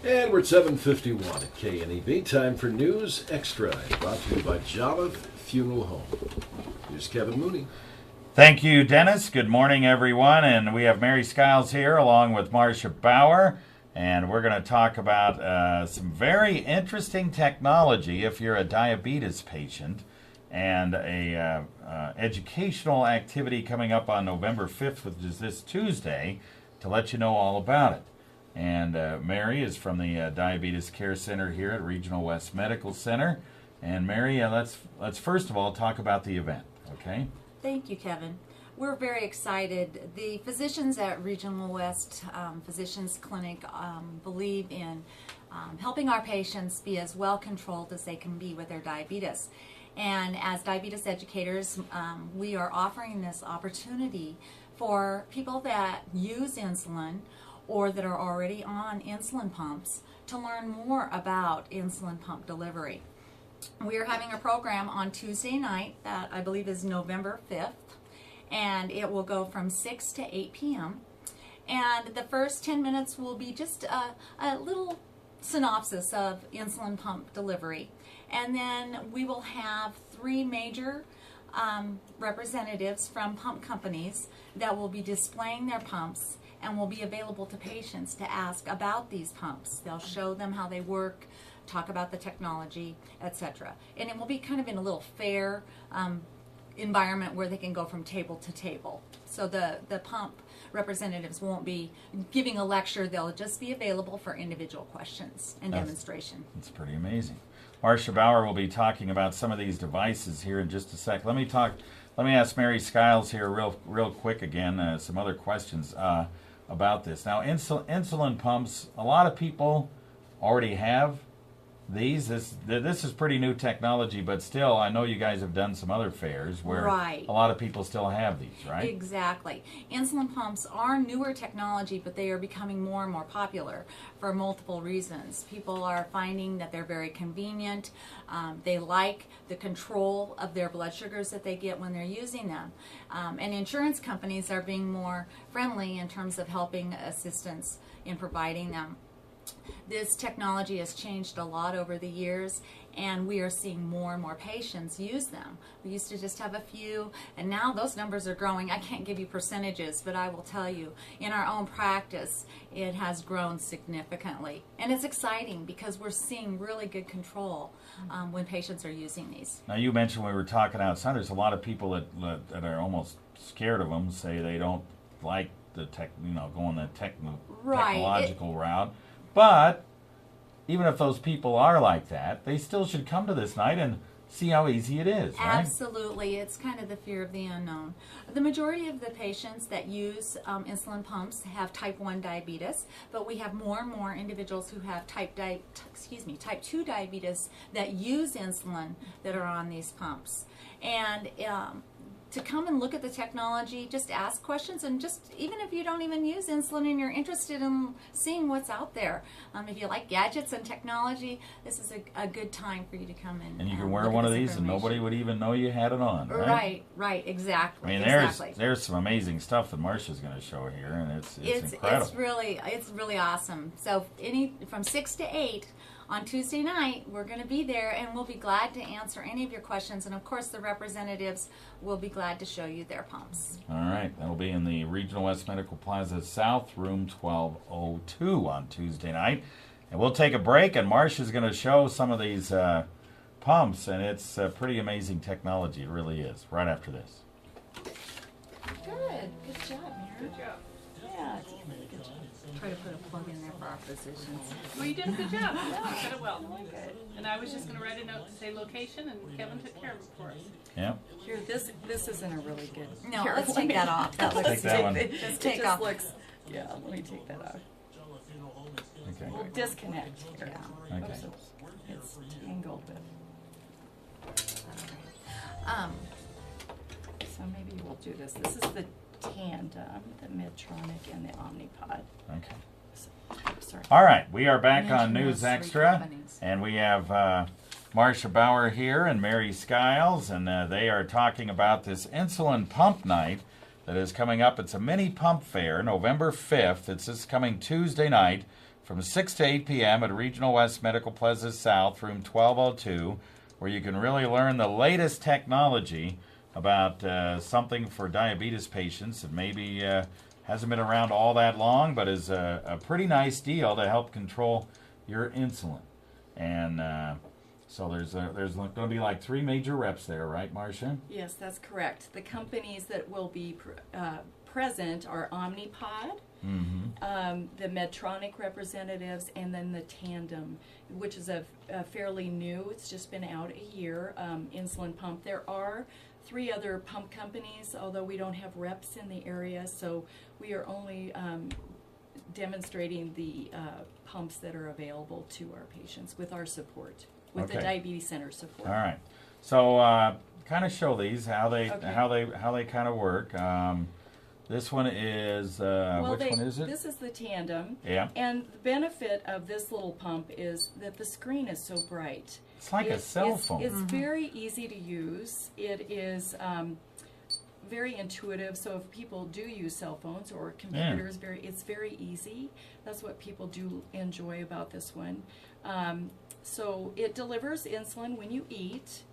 And we're at 7:51 at KNEB. Time for News Extra, brought to you by Jolliffe Funeral Home. Here's Kevin Mooney. Thank you, Dennis. Good morning, everyone. And we have Mary Skiles here along with Marcia Bauer. And we're going to talk about some very interesting technology if you're a diabetes patient, and a educational activity coming up on November 5th, which is this Tuesday, to let you know all about it. And Mary is from the Diabetes Care Center here at Regional West Medical Center. And Mary, let's first of all talk about the event, okay? Thank you, Kevin. We're very excited. The physicians at Regional West Physicians Clinic believe in helping our patients be as well controlled as they can be with their diabetes. And as diabetes educators, we are offering this opportunity for people that use insulin or that are already on insulin pumps to learn more about insulin pump delivery. We are having a program on Tuesday night that I believe is November 5th, and it will go from 6 to 8 p.m. And the first 10 minutes will be just a little synopsis of insulin pump delivery. And then we will have 3 major representatives from pump companies that will be displaying their pumps and will be available to patients to ask about these pumps. They'll show them how they work, talk about the technology, etc. And it will be kind of in a little fair environment where they can go from table to table. So the pump representatives won't be giving a lecture. They'll just be available for individual questions and demonstration. That's pretty amazing. Marcia Bauer will be talking about some of these devices here in just a sec. Let me ask Mary Skiles here real quick again, some other questions about this. Now, insulin pumps, a lot of people already have these. This is pretty new technology, but still, I know you guys have done some other fairs where a lot of people still have these, right? Exactly. Insulin pumps are newer technology, but they are becoming more and more popular for multiple reasons. People are finding that they're very convenient. They like the control of their blood sugars that they get when they're using them. And insurance companies are being more friendly in terms of helping assistance in providing them. This technology has changed a lot over the years, and we are seeing more and more patients use them. We used to just have a few, and now those numbers are growing. I can't give you percentages, but I will tell you, in our own practice, it has grown significantly. And it's exciting because we're seeing really good control when patients are using these. Now, you mentioned when we were talking outside, there's a lot of people that are almost scared of them, say they don't like the going the technological route. But even if those people are like that, they still should come to this night and see how easy it is, right? Absolutely. It's kind of the fear of the unknown. The majority of the patients that use insulin pumps have type 1 diabetes, but we have more and more individuals who have type 2 diabetes that use insulin that are on these pumps. And to come and look at the technology, just ask questions, and just even if you don't even use insulin and you're interested in seeing what's out there, if you like gadgets and technology, this is a good time for you to come in. And you can wear one of these and nobody would even know you had it on, right? Right, exactly. I mean, there's some amazing stuff that Marcia's going to show here, and it's incredible. It's really awesome. So from 6 to 8 on Tuesday night, we're going to be there, and we'll be glad to answer any of your questions. And of course, the representatives will be glad to show you their pumps. All right. That'll be in the Regional West Medical Plaza South, room 1202 on Tuesday night. And we'll take a break, and Marcia's going to show some of these pumps, and it's pretty amazing technology. It really is. Right after this. Good job, Mary. Good job. Yeah, good job. Try to put a plug in there for our physicians. Well, you did a good job. You said it well. Good. And I was just going to write a note to say location, and Kevin took care of it for us. Yeah. Here, this isn't a really good. No, let's take that off. That looks take that one. Just take off. Yeah, let me take that off. Okay. We'll disconnect here. Yeah. Okay. It's tangled with. So maybe we'll do this. This is the Tandem, the Medtronic, and the Omnipod. Okay. Sorry. All right. We are back on Mention News those 3 Extra, companies. and we have Marcia Bauer here and Mary Skiles, and they are talking about this insulin pump night that is coming up. It's a mini pump fair, November 5th. It's this coming Tuesday night from 6 to 8 p.m. at Regional West Medical Plaza South, room 1202, where you can really learn the latest technology about something for diabetes patients that maybe hasn't been around all that long, but is a pretty nice deal to help control your insulin. And so there's going to be like 3 major reps there, right, Marcia? Yes, that's correct. The companies that will be present are Omnipod, the Medtronic representatives, and then the Tandem, which is a fairly new, it's just been out a year, insulin pump. There are 3 other pump companies, although we don't have reps in the area, so we are only demonstrating the pumps that are available to our patients with our support, with the Diabetes Center support. All right. So kind of show these how they kind of work. This one is which one is it? This is the Tandem. Yeah. And the benefit of this little pump is that the screen is so bright. It's like a cell phone. It's very easy to use. It is very intuitive. So if people do use cell phones or computers, it's very easy. That's what people do enjoy about this one. So it delivers insulin when you eat,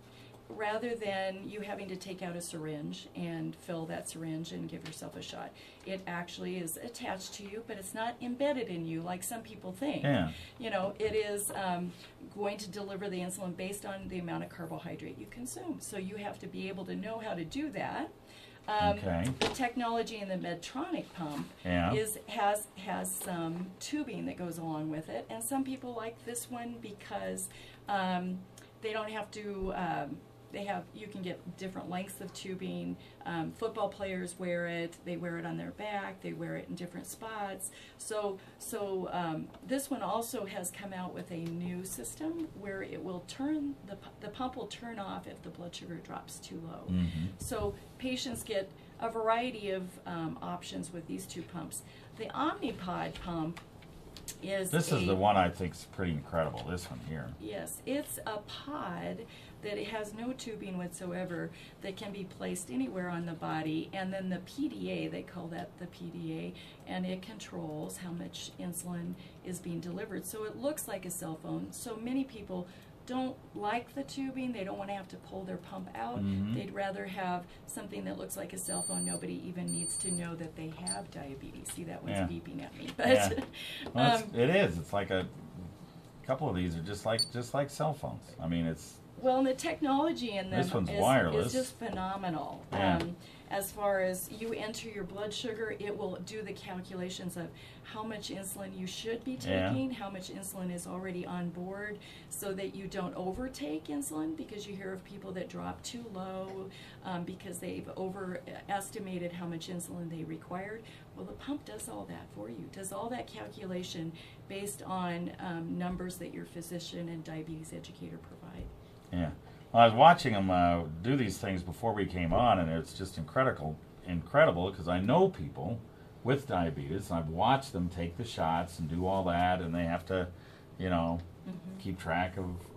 rather than you having to take out a syringe and fill that syringe and give yourself a shot. It actually is attached to you, but it's not embedded in you like some people think. Yeah. You know, it is going to deliver the insulin based on the amount of carbohydrate you consume. So you have to be able to know how to do that. The technology in the Medtronic pump has some tubing that goes along with it, and some people like this one because they don't have to. You can get different lengths of tubing. Football players wear it. They wear it on their back. They wear it in different spots. So this one also has come out with a new system where it will turn the pump will turn off if the blood sugar drops too low. So patients get a variety of options with these 2 pumps. The Omnipod pump is this is the one I think is pretty incredible. This one here. Yes, it's a pod that it has no tubing whatsoever that can be placed anywhere on the body, and then the PDA, they call that the PDA, and it controls how much insulin is being delivered. So it looks like a cell phone. So many people don't like the tubing. They don't want to have to pull their pump out. They'd rather have something that looks like a cell phone. Nobody even needs to know that they have diabetes. See, that one's beeping at me. But well, it is. It's like a couple of these are just like cell phones. I mean, it's. Well, and the technology in them this one's wireless. is just phenomenal. Yeah. As far as you enter your blood sugar, it will do the calculations of how much insulin you should be taking, how much insulin is already on board, so that you don't overtake insulin, because you hear of people that drop too low because they've overestimated how much insulin they required. Well, the pump does all that for you, does all that calculation based on numbers that your physician and diabetes educator provide. Yeah. Well, I was watching them do these things before we came on, and it's just incredible because I know people with diabetes, and I've watched them take the shots and do all that, and they have to, keep track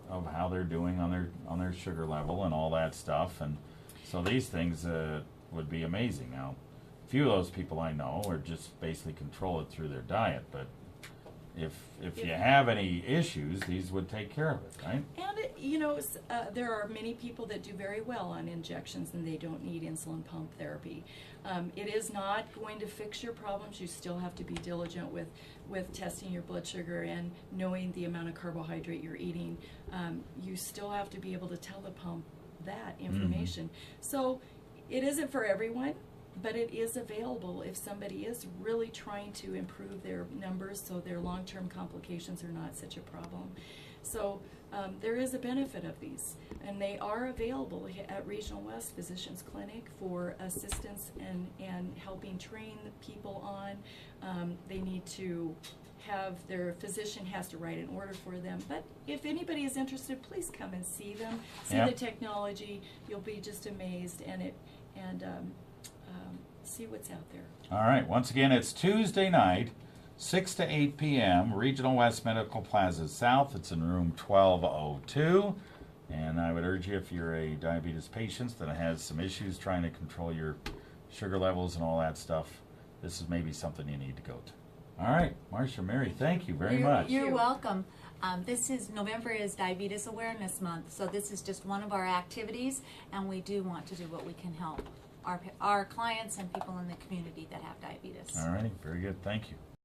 of how they're doing on their sugar level and all that stuff, and so these things would be amazing. Now, a few of those people I know are just basically control it through their diet, but if you have any issues, these would take care of it, right? And there are many people that do very well on injections and they don't need insulin pump therapy. It is not going to fix your problems. You still have to be diligent with testing your blood sugar and knowing the amount of carbohydrate you're eating. You still have to be able to tell the pump that information. So it isn't for everyone, but it is available if somebody is really trying to improve their numbers so their long-term complications are not such a problem. So there is a benefit of these, and they are available at Regional West Physicians Clinic for assistance and helping train people on. They need to have their physician has to write an order for them, but if anybody is interested, please come and see them, see the technology. You'll be just amazed, and see what's out there. All right. Once again, it's Tuesday night, 6 to 8 p.m., Regional West Medical Plaza South. It's in room 1202. And I would urge you, if you're a diabetes patient that has some issues trying to control your sugar levels and all that stuff, this is maybe something you need to go to. All right, Marcia, Mary, thank you very You're- much. You're welcome. November is Diabetes Awareness Month, so this is just one of our activities, and we do want to do what we can help our clients and people in the community that have diabetes. All righty, very good. Thank you.